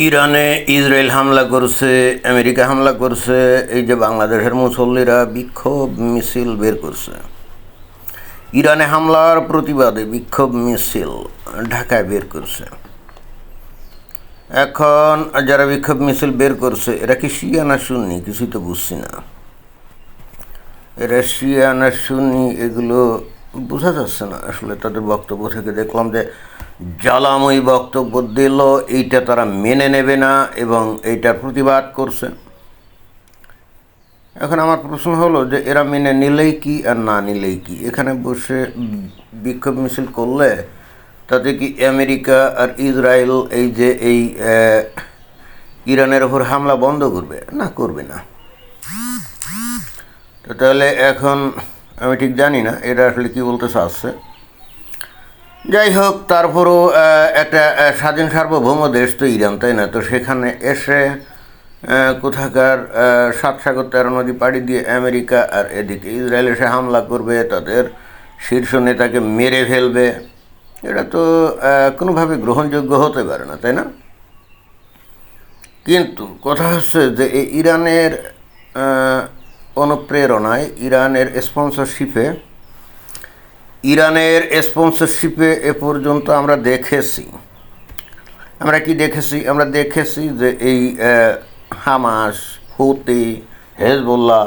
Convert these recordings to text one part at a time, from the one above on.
ইরানে ইসরায়েল হামলা করছে, আমেরিকা হামলা করছে। এই যে বাংলাদেশের মুসল্লিরা বিক্ষোভ মিছিল বের করছে ইরানে হামলার প্রতিবাদে, বিক্ষোভ মিছিল ঢাকায় বের করছে। এখন যারা বিক্ষোভ মিছিল বের করছে এরা কি শিয়া না সুন্নি কিছুই তো বুঝছি না। এরা শিয়া না সুন্নি এগুলো বোঝা যাচ্ছে না। আসলে তাদের বক্তব্য থেকে দেখলাম যে জ্বালাময়ী বক্তব্য দিল, এইটা তারা মেনে নেবে না এবং এইটার প্রতিবাদ করছে। এখন আমার প্রশ্ন হলো যে এরা মেনে নিলেই কি আর না নিলেই কি? এখানে বসে বিক্ষোভ মিছিল করলে তাতে কি আমেরিকা আর ইসরায়েল এই ইরানের ওপর হামলা বন্ধ করবে? না, করবে না। তো তাহলে এখন আমি ঠিক জানি না এরা আসলে কী বলতে চাচ্ছে। যাই হোক, তারপরও একটা স্বাধীন সার্বভৌম দেশ তো ইরান, তাই না? তো সেখানে এসে কোথাকার 7 সাগর 13 নদী পাড়ি দিয়ে আমেরিকা আর এদিকে ইসরায়েল এসে হামলা করবে, তাদের শীর্ষ নেতাকে মেরে ফেলবে, এটা তো কোনোভাবে গ্রহণযোগ্য হতে পারে না, তাই না? কিন্তু কথা হচ্ছে যে এই ইরানের অনুপ্রেরণায়, ইরানের স্পন্সরশিপে এ পর্যন্ত আমরা দেখেছি, আমরা কি দেখেছি? আমরা দেখেছি যে এই হামাস, হুতি, হেজবুল্লাহ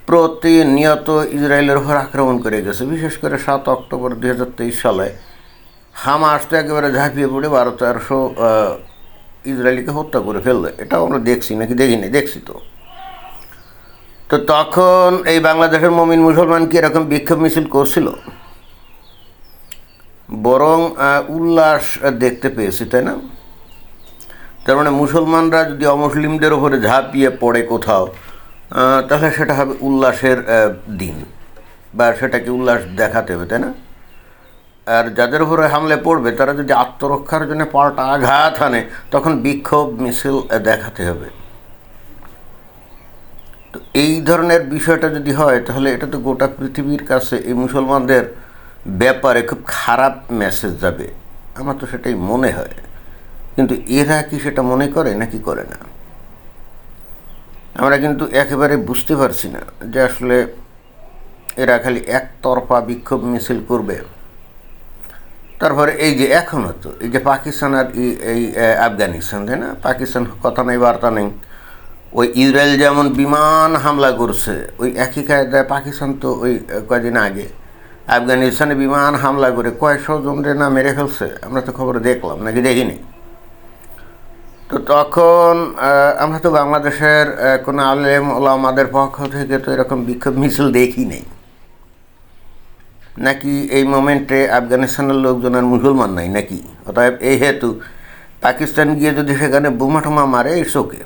প্রতিনিয়ত ইসরায়েলের উপর আক্রমণ করে গেছে। বিশেষ করে 7 অক্টোবর 2023 সালে হামাস তো একেবারে ঝাঁপিয়ে পড়ে 1200-1300 ইসরায়েলিকে হত্যা করে ফেলবে। এটাও আমরা দেখছি, নাকি দেখিনি? দেখছি তো। তো তখন এই বাংলাদেশের মুমিন মুসলমান কি এরকম বিক্ষোভ মিছিল করছিল? বরং উল্লাস দেখতে পেয়েছি, তাই না? তার মানে মুসলমানরা যদি অমুসলিমদের ওপরে ঝাঁপিয়ে পড়ে কোথাও, তাহলে সেটা হবে উল্লাসের দিন, বা সেটাকে উল্লাস দেখাতে হবে, তাই না? আর যাদের উপরে হামলে পড়বে তারা যদি আত্মরক্ষার জন্য পাল্টা আঘাত হানে, তখন বিক্ষোভ মিছিল দেখাতে হবে। তো এই ধরনের বিষয়টা যদি হয়, তাহলে এটা তো গোটা পৃথিবীর কাছে এই মুসলমানদের ব্যাপারে খুব খারাপ মেসেজ যাবে। আমার তো সেটাই মনে হয়। কিন্তু এরা কি সেটা মনে করে নাকি করে না? আমরা কিন্তু একেবারে বুঝতে পারছি না যে আসলে এরা খালি একতরফা বিক্ষোভ মিছিল করবে। তারপরে এই যে এখনও তো এই যে পাকিস্তান আর এই আফগানিস্তান, তাই না? পাকিস্তান কথা নেই, বার্তা নেই। ওই ইসরায়েল যেমন বিমান হামলা করছে, ওই একই কায়দায় পাকিস্তান তো ওই কদিন আগে আফগানিস্তানে বিমান হামলা করে কয়েকশো জনদের না মেরে ফেলছে। আমরা তো খবরে দেখলাম, নাকি দেখিনি? তো তখন আমরা তো বাংলাদেশের কোনো আলেম ওলামাদের পক্ষ থেকে তো এরকম বিক্ষোভ মিছিল দেখি নেই। নাকি এই মোমেন্টে আফগানিস্তানের লোকজন আর মুসলমান নাই নাকি? অতএব এই হেতু পাকিস্তান গিয়ে যদি সেখানে বোমা টোমা মারে, ইটস ওকে।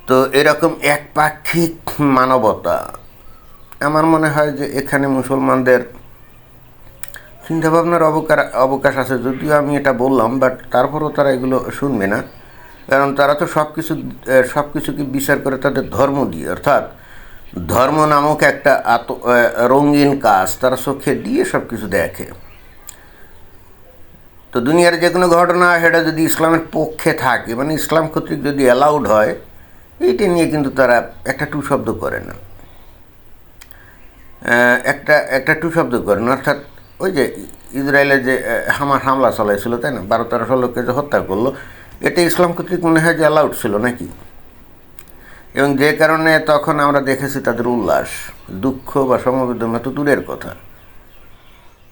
তো এরকম একপাক্ষিক মানবতা, আমার মনে হয় যে এখানে মুসলমানদের চিন্তাভাবনার অবকাশ আছে। যদিও আমি এটা বললাম, বাট তারপরেও তারা এগুলো শুনবে না। কারণ তারা তো সব কিছুকে বিচার করে তাদের ধর্ম দিয়ে, অর্থাৎ ধর্ম নামক একটা রঙিন কাজ তারা চোখে দিয়ে সব কিছু দেখে। তো দুনিয়ার যে কোনো ঘটনা সেটা যদি ইসলামের পক্ষে থাকে, মানে ইসলাম কর্তৃক যদি অ্যালাউড হয়, এইটা নিয়ে কিন্তু তারা একটা টু শব্দ করে না, একটা টু শব্দ করে না। অর্থাৎ ওই যে ইসরায়েলে যে হামলা চালাইছিল, তাই না? 1200-1300 লোককে যে হত্যা করলো, এটা ইসলাম কর্তৃক মনে হয় যে অ্যালাউড ছিল নাকি? এবং যে কারণে তখন আমরা দেখেছি তাদের উল্লাস, দুঃখ বা সমবেদনা তো দূরের কথা।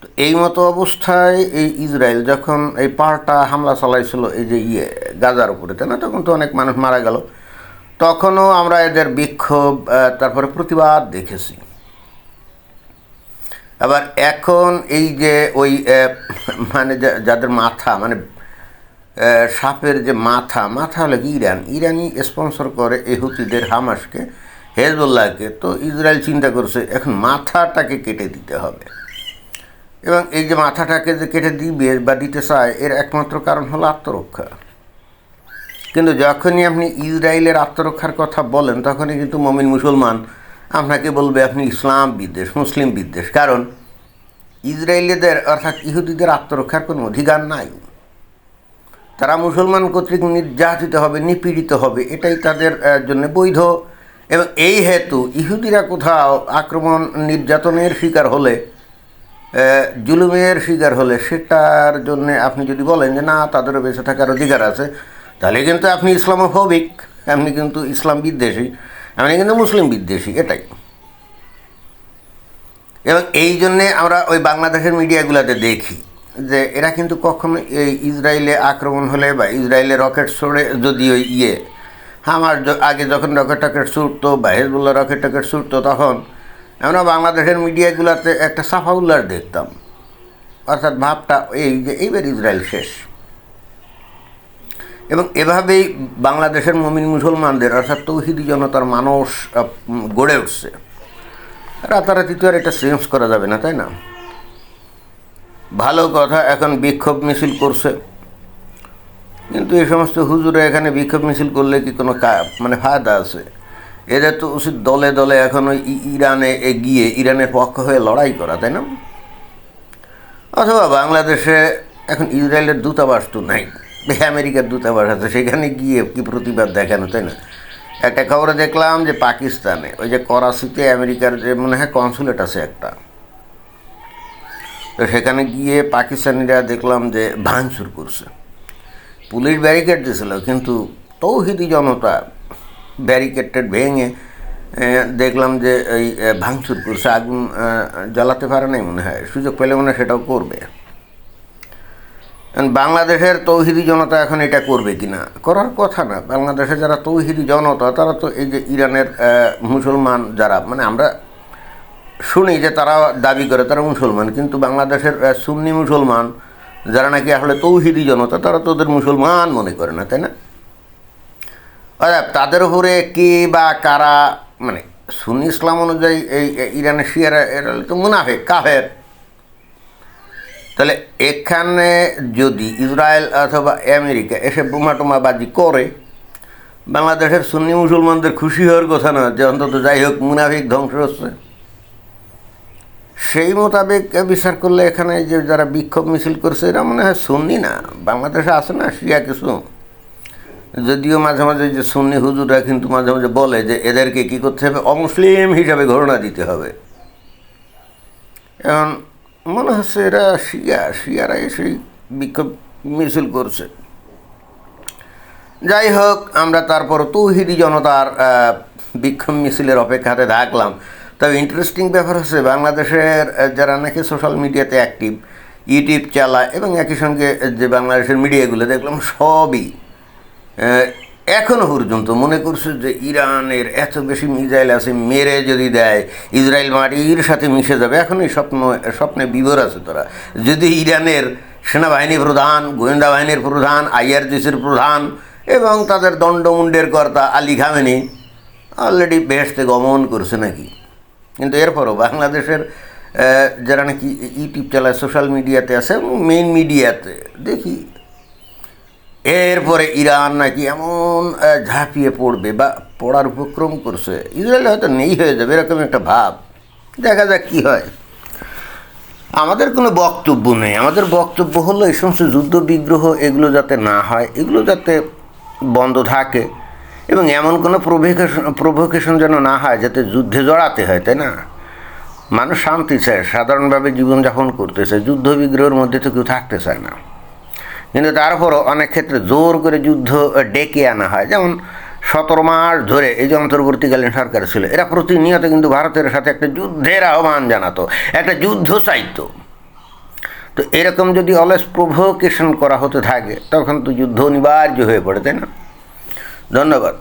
তো এই মতো অবস্থায় এই ইসরায়েল যখন এই পাল্টা হামলা চালাইছিল এই যে গাজার উপরে, তাই না? তখন তো অনেক মানুষ মারা গেল। তখনও আমরা এদের বিক্ষোভ, তারপরে প্রতিবাদ দেখেছি। আবার এখন এই যে ওই মানে যাদের মাথা, মানে সাপের যে মাথা হলে কি ইরানি স্পন্সর করে এই হুতিদের, হামাসকে, হেজবুল্লাহকে। তো ইসরায়েল চিন্তা করছে এখন মাথাটাকে কেটে দিতে হবে। এবং এই যে মাথাটাকে যে কেটে দিবে বা দিতে চায়, এর একমাত্র কারণ হলো আত্মরক্ষা। কিন্তু যখনই আপনি ইসরায়েলের আত্মরক্ষার কথা বলেন, তখনই কিন্তু মুমিন মুসলমান আপনাকে বলবে আপনি ইসলাম বিদ্বেষ, মুসলিম বিদ্বেষ। কারণ ইসরায়েলিদের অর্থাৎ ইহুদিদের আত্মরক্ষার কোনো অধিকার নাই। তারা মুসলমান কর্তৃক নির্যাতিত হবে, নিপীড়িত হবে, এটাই তাদের জন্য বৈধ। এবং এই হেতু ইহুদিরা কোথাও আক্রমণ নির্যাতনের শিকার হলে, জুলুমের শিকার হলে, সেটার জন্য আপনি যদি বলেন যে না, তাদেরও বেঁচে থাকার অধিকার আছে, তাহলে কিন্তু আপনি ইসলামোফোবিক, আপনি কিন্তু ইসলাম বিদ্বেষী, আপনি কিন্তু মুসলিম বিদ্বেষী, এটাই। এবং এই জন্যে আমরা ওই বাংলাদেশের মিডিয়াগুলোতে দেখি যে এরা কিন্তু কখনো এই ইসরায়েলে আক্রমণ হলে বা ইসরায়েলে রকেট ছোড়ে, যদি ওই আমার আগে যখন রকেট ছুটতো বা হেজবুল্লাহ রকেট ছুটতো, তখন আমরা বাংলাদেশের মিডিয়াগুলোতে একটা সাফা উল্লাস দেখতাম, অর্থাৎ ভাবটা এই যে এইবার ইসরায়েল শেষ। এবং এভাবেই বাংলাদেশের মুমিন মুসলমানদের, অর্থাৎ তৌহিদি জনতার মানুষ গড়ে উঠছে। রাতারাতি তো আর এটা চেঞ্জ করা যাবে না, তাই না? ভালো কথা, এখন বিক্ষোভ মিছিল করছে, কিন্তু এই সমস্ত হুজুরে এখানে বিক্ষোভ মিছিল করলে কি কোনো ফায়দা আছে? এদের তো উচিত দলে দলে এখন ওই ইরানে গিয়ে ইরানের পক্ষ হয়ে লড়াই করা, তাই না? অথবা বাংলাদেশে এখন ইসরায়েলের দূতাবাস তো নাই, আমেরিকার দূতাবাস আছে, সেখানে গিয়ে কি প্রতিবাদ দেখানো, তাই না? একটা খবরে দেখলাম যে পাকিস্তানে ওই যে করাচিতে আমেরিকার যে মনে হয় কনসুলেট আছে একটা, তো সেখানে গিয়ে পাকিস্তানিরা দেখলাম যে ভাঙচুর করছে। পুলিশ ব্যারিকেড দিয়েছিল, কিন্তু তৌহিদি জনতা ব্যারিকেড ভেঙে দেখলাম যে এই ভাঙচুর করছে, আগুন জ্বালাতে পারে নাই মনে হয়, সুযোগ পেলে মনে হয় সেটাও করবে। বাংলাদেশের তৌহিদি জনতা এখন এটা করবে কি না, করার কথা না। বাংলাদেশে যারা তৌহিদি জনতা, তারা তো এই যে ইরানের মুসলমান যারা, আমরা শুনি যে তারা দাবি করে তারা মুসলমান, কিন্তু বাংলাদেশের সুন্নি মুসলমান যারা নাকি আসলে তৌহিদি জনতা, তারা তো ওদের মুসলমান মনে করে না, তাই না? তাদের উপরে কে বা কারা, সুন্নি ইসলাম অনুযায়ী এই ইরানের শিয়ারা এরা তো মুনাফিক, কাফের। তাহলে এখানে যদি ইসরায়েল অথবা আমেরিকা এসে বোমা টোমাবাজি করে, বাংলাদেশের সুন্নি মুসলমানদের খুশি হওয়ার কথা না, যে অন্তত যাই হোক মুনাফিক ধ্বংস হচ্ছে। সেই মোতাবেক বিচার করলে এখানে যে যারা বিক্ষোভ মিছিল করছে, এরা মনে হয় সুন্নি না। বাংলাদেশে আছে না শিয়া কিছু, যদিও মাঝে মাঝে যে সুন্নি হুজুররা কিন্তু মাঝে মাঝে বলে যে এদেরকে কী করতে হবে, অমুসলিম হিসাবে ঘোষণা দিতে হবে। এখন মনে হচ্ছে এরা শিয়ারা এসেই বিক্ষোভ মিছিল করছে। যাই হোক, আমরা তারপর তৌহিদি জনতার বিক্ষোভ মিছিলের অপেক্ষাতে থাকলাম। তবে ইন্টারেস্টিং ব্যাপার হচ্ছে, বাংলাদেশের যারা নাকি সোশ্যাল মিডিয়াতে অ্যাক্টিভ, ইউটিউব চালায়, এবং একই সঙ্গে যে বাংলাদেশের মিডিয়াগুলো দেখলাম সবই এখনও পর্যন্ত মনে করছে যে ইরানের এত বেশি মিসাইল আছে, মেরে যদি দেয় ইসরায়েল মাটির সাথে মিশে যাবে। এখন এই স্বপ্নে বিভোর আছে তোরা। যদি ইরানের সেনাবাহিনী প্রধান, গোয়েন্দা বাহিনীর প্রধান, IRGCর প্রধান এবং তাদের দণ্ডমুণ্ডের কর্তা আলী খামেনি অলরেডি বেহেশতে গমন করছে নাকি, কিন্তু এরপরও বাংলাদেশের যারা নাকি ইউটিউব চালায়, সোশ্যাল মিডিয়াতে আছে, মেইন মিডিয়াতে দেখি এরপরে ইরান নাকি এমন ঝাঁপিয়ে পড়বে বা পড়ার উপক্রম করছে, ইসরায়েল হয়তো নেই হয়ে যাবে, এরকম একটা ভাব। দেখা যাক কী হয়। আমাদের কোনো বক্তব্য নেই। আমাদের বক্তব্য হলো এই সমস্ত যুদ্ধ বিগ্রহ এগুলো যাতে না হয়, এগুলো যাতে বন্ধ থাকে, এবং এমন কোনো প্রভোকেশন যেন না হয় যাতে যুদ্ধে জড়াতে হয়, তাই না? মানুষ শান্তি চায়, সাধারণভাবে জীবনযাপন করতে চায়, যুদ্ধ বিগ্রহের মধ্যে তো কেউ থাকতে চায় না। কিন্তু তারপরও অনেক ক্ষেত্রে জোর করে যুদ্ধ ডেকে আনা হয়। যেমন 17 মাস ধরে এই যে অন্তর্বর্তীকালীন সরকার ছিল, এরা প্রতিনিয়ত কিন্তু ভারতের সাথে একটা যুদ্ধের আহ্বান জানাতো, একটা যুদ্ধ চাইতো। তো এরকম যদি অলওয়েজ প্রভোকেশন করা হতে থাকে, তখন তো যুদ্ধ অনিবার্য হয়ে পড়ে, তাই না? ধন্যবাদ।